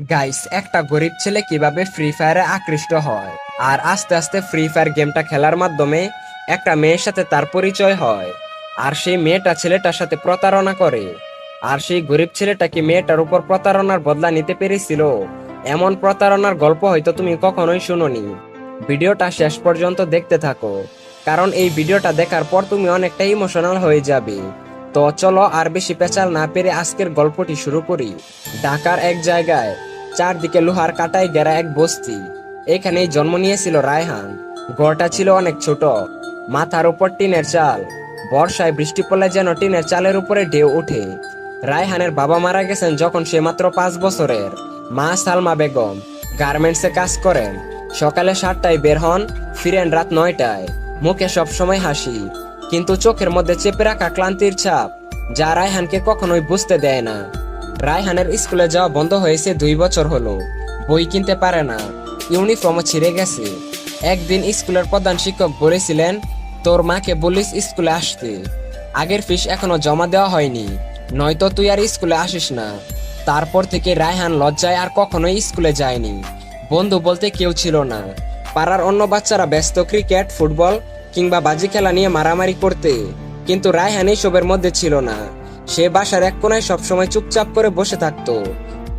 Guys, একটা গরিব ছেলে কিভাবে ফ্রি ফায়ারে আকৃষ্ট হয় আর আস্তে আস্তে ফ্রি ফায়ার গেমটা খেলার মাধ্যমে একটা মেয়ের সাথে তার পরিচয় হয়। আর সেই মেয়েটা ছেলেটার সাথে প্রতারণা করে। আর সেই গরিব ছেলেটা কি মেয়েটার উপর প্রতারণার বদলা নিতে পেরেছিল? এমন প্রতারণার গল্প হয়তো তুমি কখনোই শুনোনি। ভিডিওটা শেষ পর্যন্ত দেখতে থাকো, কারণ এই ভিডিওটা দেখার পর তুমি অনেকটা ইমোশনাল হয়ে যাবে। তো চলো আর বেশি পেঁচাল না পেরে আজকের গল্পটি শুরু করি। ঢাকার এক জায়গায় চারদিকে লোহার কাটায় ঘেরা এক বস্তি। এখানেই জন্ম নিয়েছিল রায়হান। ঘরটা ছিল অনেক ছোট, মাথার উপর টিনের চাল। বর্ষায় বৃষ্টি পড়লে যেন টিনের চালের উপরে ঢেউ ওঠে। রায়হানের বাবা মারা গেছেন যখন সে মাত্র 5 বছরের। মা সালমা বেগম গার্মেন্টসে কাজ করেন। সকালে 7টায় বের হন, ফিরেন রাত 9টায়। মুখে সবসময় হাসি, কিন্তু চোখের মধ্যে চেপে রাখা ক্লান্তির ছাপ, যা রায়হানকে কখনোই বুঝতে দেয় না। রায়হানের স্কুলে যাওয়া বন্ধ হয়েছে 2 বছর হলো। বই কিনতে পারে না, ইউনিফর্মও ছিঁড়ে গেছে। একদিন স্কুলের প্রধান শিক্ষক বলেছিলেন, তোর মাকে বলিস স্কুলে আসতে, আগের ফিস এখনো জমা দেওয়া হয়নি, নয়তো তুই আর স্কুলে আসিস না। তারপর থেকে রায়হান লজ্জায় আর কখনোই স্কুলে যায়নি। বন্ধু বলতে কেউ ছিল না। পাড়ার অন্য বাচ্চারা ব্যস্ত ক্রিকেট, ফুটবল কিংবা বাজি খেলা নিয়ে মারামারি করতে, কিন্তু রায়হান এইসবের মধ্যে ছিল না। সে বাসার এক কোনায় সবসময় চুপচাপ করে বসে থাকতো।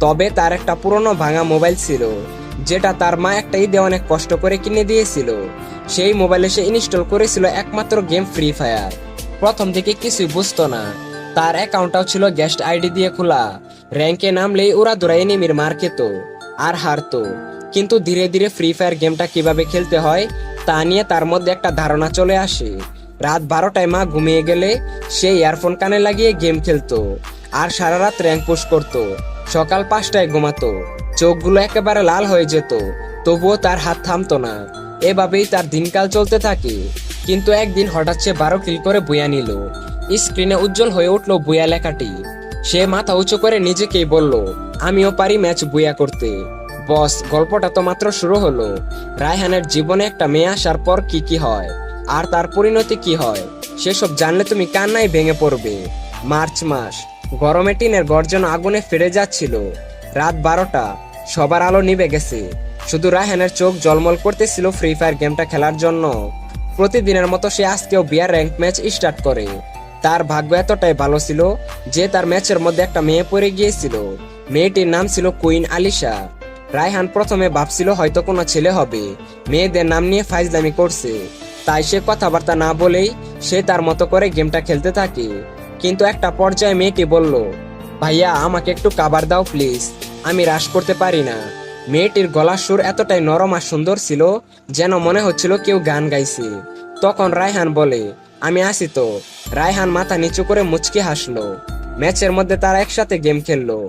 তবে তার একটা পুরনো ভাঙা মোবাইল ছিল, যেটা তার মা একটা ঈদে অনেক কষ্ট করে কিনে দিয়েছিল। সেই মোবাইলে সে ইনস্টল করেছিল একমাত্র গেম ফ্রি ফায়ার। প্রথম দিকে কিছুই বুঝতো না। তার অ্যাকাউন্টটাও ছিল গেস্ট আইডি দিয়ে খোলা। র্যাঙ্কে নামলেই ওরা দৌড়া এনিমির মার খেত আর হারতো। কিন্তু ধীরে ধীরে ফ্রি ফায়ার গেমটা কিভাবে খেলতে হয় তা নিয়ে তার মধ্যে একটা ধারণা চলে আসে। রাত 12টায় মা ঘুমিয়ে গেলে সে ইয়ারফোন কানে লাগিয়ে গেম খেলতো আর সারা রাত র্যাঙ্ক পুশ করতো। সকাল 5টায় ঘুমাতো, চোখগুলো একেবারে লাল হয়ে যেত, তবুও তার হাত থামতো না। এভাবেই তার দিনকাল চলতে থাকে। কিন্তু একদিন হঠাৎ সে 12 কিল করে বুয়া নিল। স্ক্রিনে উজ্জ্বল হয়ে উঠলো বুয়া লেখাটি। সে মাথা উঁচু করে নিজেকেই বলল, আমিও পারি ম্যাচ বুয়া করতে। বস, গল্পটা তো মাত্র শুরু হলো। রায়হানের জীবনে একটা মেয়ে আসার পর কি কি হয় আর তার পরিণতি কি হয়, সেসব জানলে তুমি কান্নায় ভেঙে পড়বে। মার্চ মাস, গরমে টিনের গর্জন আগুনে ফিরে যাচ্ছিল। রাত 12টা, সবার আলো নিভে গেছে। শুধু রায়হানের চোখ জলমল করতেছিল ফ্রি ফায়ার গেমটা খেলার জন্য। প্রতিদিনের মতো সে আজকেও বিয়ার র্যাঙ্ক ম্যাচ স্টার্ট করে। তার ভাগ্য এতটাই ভালো ছিল যে তার ম্যাচের মধ্যে একটা মেয়ে পড়ে গিয়েছিল। মেয়েটির নাম ছিল কুইন আলিশা। রায়হান প্রথমে ভাবছিল হয়তো কোনো ছেলে হবে, মেয়েদের নাম নিয়ে ফাইজলামি করছে। তাই সে কথাবার্তা না বলেই সে তার মতো করে গেমটা খেলতে থাকে। কিন্তু একটা পর্যায়ে মেয়েটি বলল, ভাইয়া আমাকে একটু কাবার দাও প্লিজ, আমি রাশ করতে পারি না। মেয়েটির গলার সুর এতটাই নরম আর সুন্দর ছিল যেন মনে হচ্ছিল কেউ গান গাইছে। তখন রায়হান বলে, আমি আসি তো। রায়হান মাথা নিচু করে মুচকি হাসলো। ম্যাচের মধ্যে তারা একসাথে গেম খেললো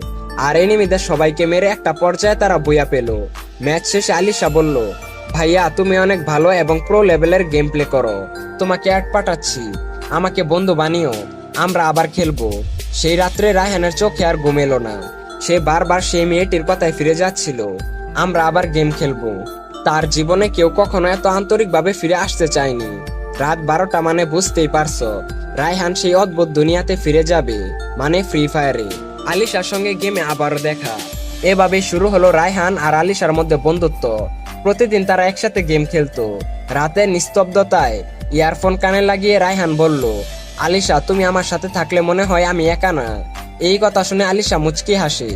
আর এনিমিদের সবাইকে মেরে একটা পর্যায়ে তারা বুয়া পেল। ম্যাচ শেষে আলিশা বলল, ভাইয়া তুমি অনেক ভালো এবং প্রো লেভেলের গেম প্লে করো, তোমাকে অ্যাড পাঠাচ্ছি, আমাকে বন্ধু বানিও, আমরা আবার খেলবো। সেই রাত্রে রায়হানের চোখে আর ঘুম এলো না। সে বারবার সেই মেয়েটির কথায় ফিরে যাচ্ছিল, আমরা আবার গেম খেলবো। তার জীবনে কেউ কখনো এত আন্তরিকভাবে ফিরে আসতে চায়নি। রাত 12টা মানে বুঝতেই পারছো, রায়হান সেই অদ্ভুত দুনিয়াতে ফিরে যাবে, মানে ফ্রি ফায়ারে। আলিশার সঙ্গে গেমে আবারও দেখা। এভাবে শুরু হলো রায়হান আর আলিশার মধ্যে বন্ধুত্ব। প্রতিদিন তারা একসাথে গেম খেলতো। রাতের নিস্তব্ধতায় ইয়ারফোন কানে লাগিয়ে রায়হান বলল, আলিশা তুমি আমার সাথে থাকলে মনে হয় আমি একা না। এই কথা শুনে আলিশা মুচকি হাসে।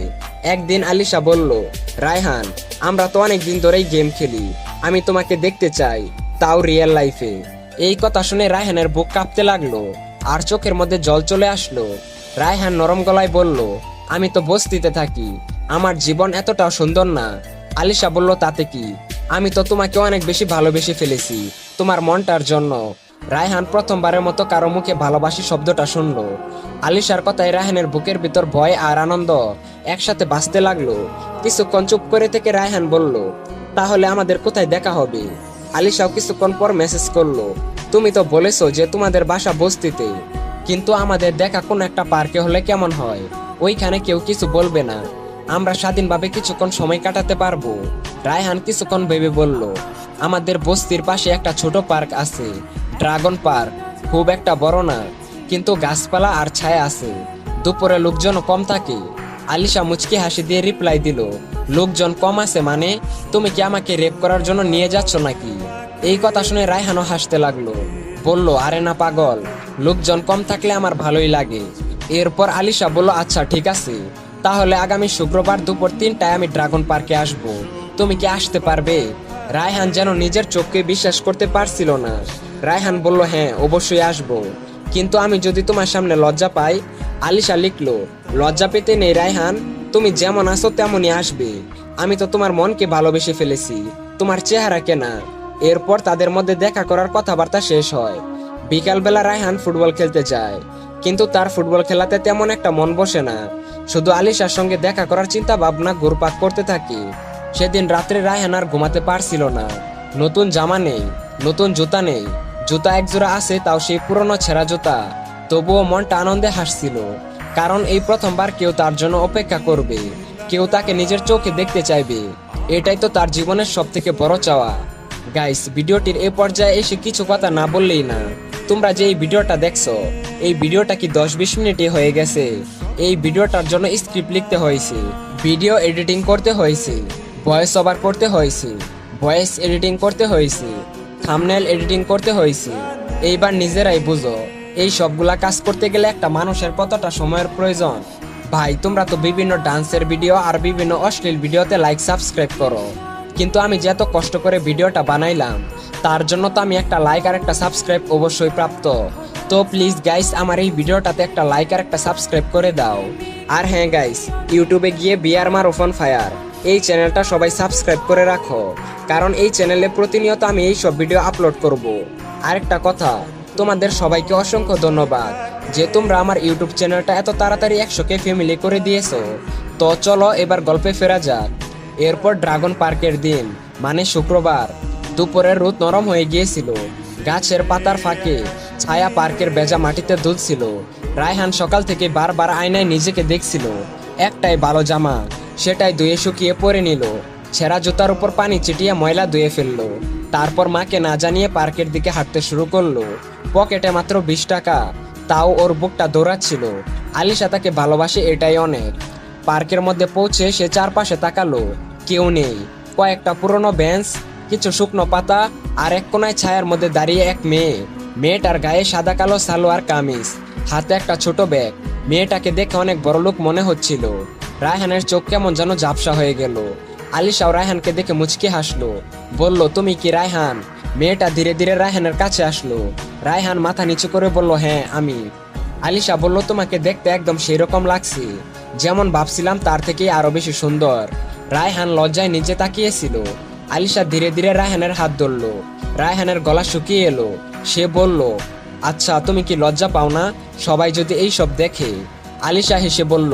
একদিন আলিশা বলল, রায়হান আমরা তো অনেক দিন ধরেই গেম খেলি, আমি তোমাকে দেখতে চাই, তাও রিয়েল লাইফে। এই কথা শুনে রায়হানের বুক কাঁপতে লাগলো আর চোখের মধ্যে জল চলে আসলো। রায়হান নরম গলায় বলল, আমি তো বস্তিতে থাকি, আমার জীবন এতটাও সুন্দর না। আলিশা বলল, তাতে কি, আমি তো তোমাকে অনেক বেশি ভালোবেসে ফেলেছি তোমার মনটার জন্য। রায়হান প্রথমবারের মতো কারো মুখে ভালোবাসি শব্দটা শুনলো। আলিশার কথায় রায়হানের বুকের ভিতর ভয় আর আনন্দ একসাথে বাজতে লাগলো। কিছুক্ষণ চুপ করে থেকে রায়হান বলল, তাহলে আমাদের কোথায় দেখা হবে? আলিশাও কিছুক্ষণ পর মেসেজ করলো, তুমি তো বলেছো যে তোমাদের বাসা বস্তিতে, কিন্তু আমাদের দেখা কোন একটা পার্কে হলে কেমন হয়? ওইখানে কেউ কিছু বলবে না, আমরা স্বাধীনভাবে কিছুক্ষণ সময় কাটাতে পারবো। রায়হান কিছুক্ষণ ভেবে বলল, আমাদের বস্তির পাশে একটা ছোট পার্ক আছে, ড্রাগন পার্ক, খুব একটা বড় না, কিন্তু গাছপালা আর ছায়া আছে, দুপুরে লোকজন কম থাকে। আলিশা মুচকি হাসি দিয়ে রিপ্লাই দিল, লোকজন কম আছে মানে? তুমি কি আমাকে রেপ করার জন্য নিয়ে যাচ্ছ নাকি? এই কথা শুনে রায়হানও হাসতে লাগলো, বলল, আরে না পাগল, লোকজন কম থাকলে আমার ভালোই লাগে। এরপর আলিশা বলল, আচ্ছা ঠিক আছে, তাহলে আগামী শুক্রবার দুপুর 3টায় আমি ড্রাগন পার্কে আসব, তুমি কি আসতে পারবে? রায়হান যেন নিজের চোখকে বিশ্বাস করতে পারছিল না। রায়হান বলল, হ্যাঁ অবশ্যই আসব, কিন্তু আমি যদি তোমার সামনে লজ্জা পাই? আলিশা লিখলো, লজ্জা পেতে নেই রায়হান, তুমি যেমন আছো তেমনই আসবে, আমি তো তোমার মনকে ভালোবেসে ফেলেছি, তোমার চেহারাকে না। এরপর তাদের মধ্যে দেখা করার কথাবার্তা শেষ হয়। বিকালবেলা রায়হান ফুটবল খেলতে যায়, কিন্তু তার ফুটবল খেলাতে তেমন একটা মন বসে না, শুধু আলিশার সঙ্গে দেখা করার চিন্তা ভাবনা ঘুরপাক করতে থাকে। সেদিন রাত্রে রায়হান আর ঘুমাতে পারছিল না। নতুন জামা নেই, নতুন জুতা নেই, জুতা একজোড়া আছে তাও সেই পুরনো ছেঁড়া জুতা। তবুও মনটা আনন্দে হাসছিল, কারণ এই প্রথমবার কেউ তার জন্য অপেক্ষা করবে, কেউ তাকে নিজের চোখে দেখতে চাইবে। এটাই তো তার জীবনের সব থেকে বড় চাওয়া। গাইস, ভিডিওটির এ পর্যায়ে এসে কিছু কথা না বললেই না। তোমরা যে এই ভিডিওটা দেখছো, এই ভিডিওটা কি 10-20 মিনিটই হয়ে গেছে? এই ভিডিওটার জন্য স্ক্রিপ্ট লিখতে হয়েছে, ভিডিও এডিটিং করতে হয়েছে, ভয়েস ওভার করতে হয়েছে, ভয়েস এডিটিং করতে হয়েছে, থাম্বনেল এডিটিং করতে হয়েছে। এইবার নিজেরাই বুঝো, এই সবগুলা কাজ করতে গেলে একটা মানুষের কতটা সময়ের প্রয়োজন। ভাই, তোমরা তো বিভিন্ন ডান্সের ভিডিও আর বিভিন্ন অশ্লীল ভিডিওতে লাইক সাবস্ক্রাইব করো, কিন্তু আমি যে এত কষ্ট করে ভিডিওটা বানাইলাম, তার জন্য তো আমি একটা লাইক আর একটা সাবস্ক্রাইব অবশ্যই প্রাপ্ত। তো প্লিজ গাইস, আমার এই ভিডিওটাতে একটা লাইক আর একটা সাবস্ক্রাইব করে দাও। আর হ্যাঁ গাইস, ইউটিউবে গিয়ে বিয়ার মার ওপেন ফায়ার এই চ্যানেলটা সবাই সাবস্ক্রাইব করে রাখো, কারণ এই চ্যানেলে প্রতিনিয়ত আমি এই সব ভিডিও আপলোড করব। আরেকটা কথা, তোমাদের সবাইকে অসংখ্য ধন্যবাদ যে তোমরা আমার ইউটিউব চ্যানেলটা এত তাড়াতাড়ি 100K ফ্যামিলি করে দিয়েছো। তো চলো এবার গল্পে ফেরা যাক। এরপর ড্রাগন পার্কের দিন, মানে শুক্রবার, দুপুরের রোদ নরম হয়ে গিয়েছিল, গাছের পাতার ফাঁকে ছায়া পার্কের ভেজা মাটিতে দুলছিল। রায়হান সকাল থেকে বারবার আয়নায় নিজেকে দেখছিল। একটাই ভালো জামা, সেটাই ধুয়ে শুকিয়ে পরে নিল, ছেঁড়া জুতার উপর পানি ছিটিয়ে ময়লা ধুয়ে ফেললো। তারপর মাকে না জানিয়ে পার্কের দিকে হাঁটতে শুরু করলো। পকেটে মাত্র 20 টাকা, তাও ওর বুকটা দৌড়াচ্ছিল। আলিশা তাকে ভালোবাসে, এটাই অনেক। পার্কের মধ্যে পৌঁছে সে চারপাশে তাকালো, কেউ নেই। কয়েকটা পুরনো বেঞ্চ, কিছু শুকনো পাতা, আর এক কোনায় ছায়ার মধ্যে দাঁড়িয়ে এক মেয়ে। মেয়েটার গায়ে সাদা কালো সালোয়ার কামিজ, হাতে একটা ছোট ব্যাগ। মেয়েটাকে দেখে অনেক বড় লোক মনে হচ্ছিল। রায়হানের চোখ কেমন যেন ঝাপসা হয়ে গেল। আলিশাও রায়হানকে দেখে মুচকি হাসলো, বলল, তুমি কি রায়হান? মেয়েটা ধীরে ধীরে রায়হানের কাছে আসলো। রায়হান মাথা নিচু করে বলল, হ্যাঁ আমি। আলিশা বলল, তোমাকে দেখতে একদম সেই রকম লাগছে, যেমন ভাবছিলাম তার থেকে আরো বেশি সুন্দর। রায়হান লজ্জায় নিচে তাকিয়েছিল। আলিশা ধীরে ধীরে রায়হানের হাত ধরল। রায়হানের গলা শুকিয়ে এলো। সে বলল, আচ্ছা তুমি কি লজ্জা পাও না সবাই যদি এই সব দেখে? আলিশা হেসে বলল,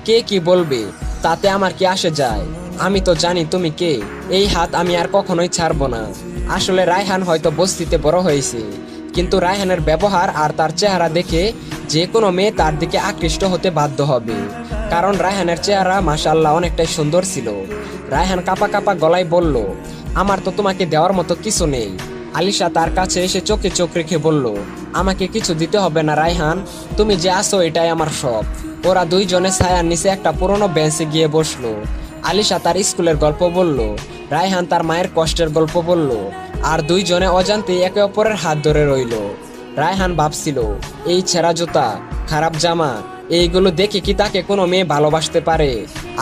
কে কি বলবে তাতে আমার কি আসে যায়, আমি তো জানি তুমি কে। এই হাত আমি আর কখনোই ছাড়বো না। আসলে রায়হান হয়তো বস্তিতে বড় হয়েছে, কিন্তু রায়হানের ব্যবহার আর তার চেহারা দেখে যে কোনো মেয়ে তার দিকে আকৃষ্ট হতে বাধ্য হবে, কারণ রায়হানের চেহারা মাশাআল্লাহ অনেকটাই সুন্দর ছিল। রায়হান কাঁপা কাঁপা গলায় বলল, আমার তো তোমাকে দেওয়ার মতো কিছু নেই। আলিশা তার কাছে এসে চোখে চোখ রেখে বলল, আমাকে কিছু দিতে হবে না রায়হান, তুমি যে আসো এটাই আমার সব। ওরা দুইজনে ছায়ার নিচে একটা পুরনো বেঞ্চে গিয়ে বসলো। আলিশা তার স্কুলের গল্প বলল, রায়হান তার মায়ের কষ্টের গল্প বলল, আর দুইজনে অজান্তে একে অপরের হাত ধরে রইল। রায়হান ভাবছিল, এই ছেঁড়া জুতা, খারাপ জামা, এইগুলো দেখে কি তাকে কোনো মেয়ে ভালোবাসতে পারে?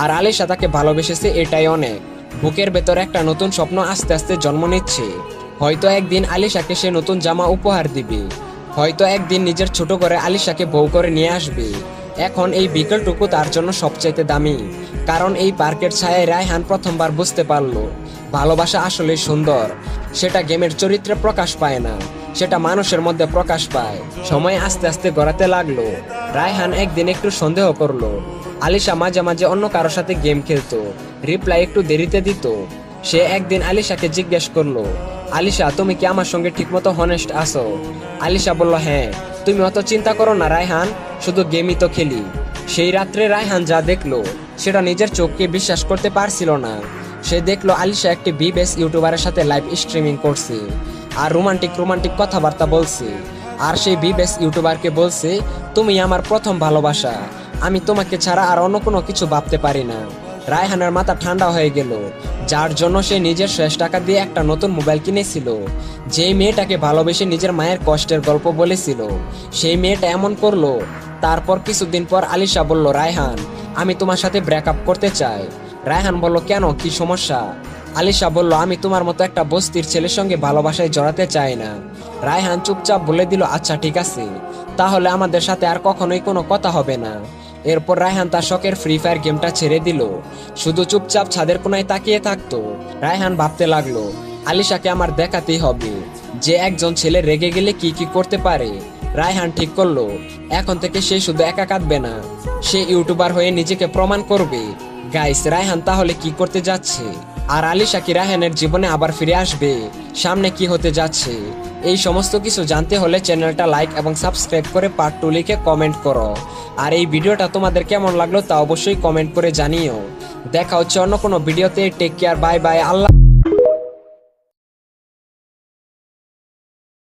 আর আলিশা তাকে ভালোবেসেছে, এটাই অনেক। বুকের ভেতর একটা নতুন স্বপ্ন আস্তে আস্তে জন্ম নিচ্ছে। হয়তো একদিন আলিশাকে সে নতুন জামা উপহার দিবে, হয়তো একদিন নিজের ছোট করে আলিশাকে বউ করে নিয়ে আসবে। এখন এই বিকেলটুকু তার জন্য সবচাইতে দামি, কারণ এই পার্কের ছায়ায় রায়হান প্রথমবার বুঝতে পারলো ভালোবাসা আসলে সুন্দর। সেটা গেমের চরিত্রে প্রকাশ পায় না, সেটা মানুষের মধ্যে প্রকাশ পায়। সময় আস্তে আস্তে গড়াতে লাগলো। রায়হান একদিন একটু সন্দেহ করলো। আলিশা মাঝে মাঝে অন্য কারোর সাথে গেম খেলতো, রিপ্লাই একটু দেরিতে দিত। সে একদিন আলিশাকে জিজ্ঞেস করলো, আলিশা তুমি কি আমার সঙ্গে ঠিকমতো হনেস্ট আছো? আলিশা বলল, হ্যাঁ। তুমি অত চিন্তা করো না রায়হান, শুধু গেমই তো খেলি। সেই রাত্রে রায়হান যা দেখলো সেটা নিজের চোখকে বিশ্বাস করতে পারছিল না। সে দেখলো আলিশা একটি বিবেস ইউটিউবারের সাথে লাইভ স্ট্রিমিং করছে আর রোমান্টিক কথাবার্তা বলছে। আর সেই বিবেস ইউটিউবারকে বলছে, তুমি আমার প্রথম ভালোবাসা, আমি তোমাকে ছাড়া আর অন্য কোনো কিছু ভাবতে পারি না। রায়হানের মাথা ঠান্ডা হয়ে গেল, যার জন্য সে নিজের শেষ টাকা দিয়ে একটা নতুন মোবাইল কিনেছিল। যেই মেয়েটাকে ভালোবেসে নিজের মায়ের কষ্টের গল্প বলেছিল, সেই মেয়েটা এমন করলো। তারপর কিছুদিন পর আলিশা বলল, রায়হান, আমি তোমার সাথে ব্রেকআপ করতে চাই। রায়হান বলল, কেন, কি সমস্যা? আলিশা বলল, আমি তোমার মতো একটা বস্তির ছেলের সঙ্গে ভালোবাসায় জড়াতে চাই না। রায়হান চুপচাপ বলে দিল, আচ্ছা ঠিক আছে, তাহলে আমাদের সাথে আর কখনোই কোনো কথা হবে না। এরপর রায়হান তার শখের ফ্রি ফায়ার গেমটা ছেড়ে দিল, শুধু চুপচাপ ছাদের কোনায় তাকিয়ে থাকতো। রায়হান ভাবতে লাগলো, আলিশাকে আমার দেখাতেই হবে যে একজন ছেলে রেগে গেলে কি কি করতে পারে। রায়হান ঠিক করলো, এখন থেকে সে শুধু একা কাঁদবে না, সে ইউটিউবার হয়ে নিজেকে প্রমাণ করবে। গাইস, রায়হান তাহলে কি করতে যাচ্ছে? আর আলিশা কি রায়হানের জীবনে আবার ফিরে আসবে? সামনে কি হতে যাচ্ছে? এই সমস্ত কিছু জানতে হলে চ্যানেলটা লাইক এবং সাবস্ক্রাইব করে পার্ট 2 লিখে কমেন্ট করো। আর এই ভিডিওটা তোমাদের কেমন লাগলো তা অবশ্যই কমেন্ট করে জানিও। দেখা হচ্ছে অন্য কোনো ভিডিওতে। টেক কেয়ার, বাই বাই, আল্লাহ।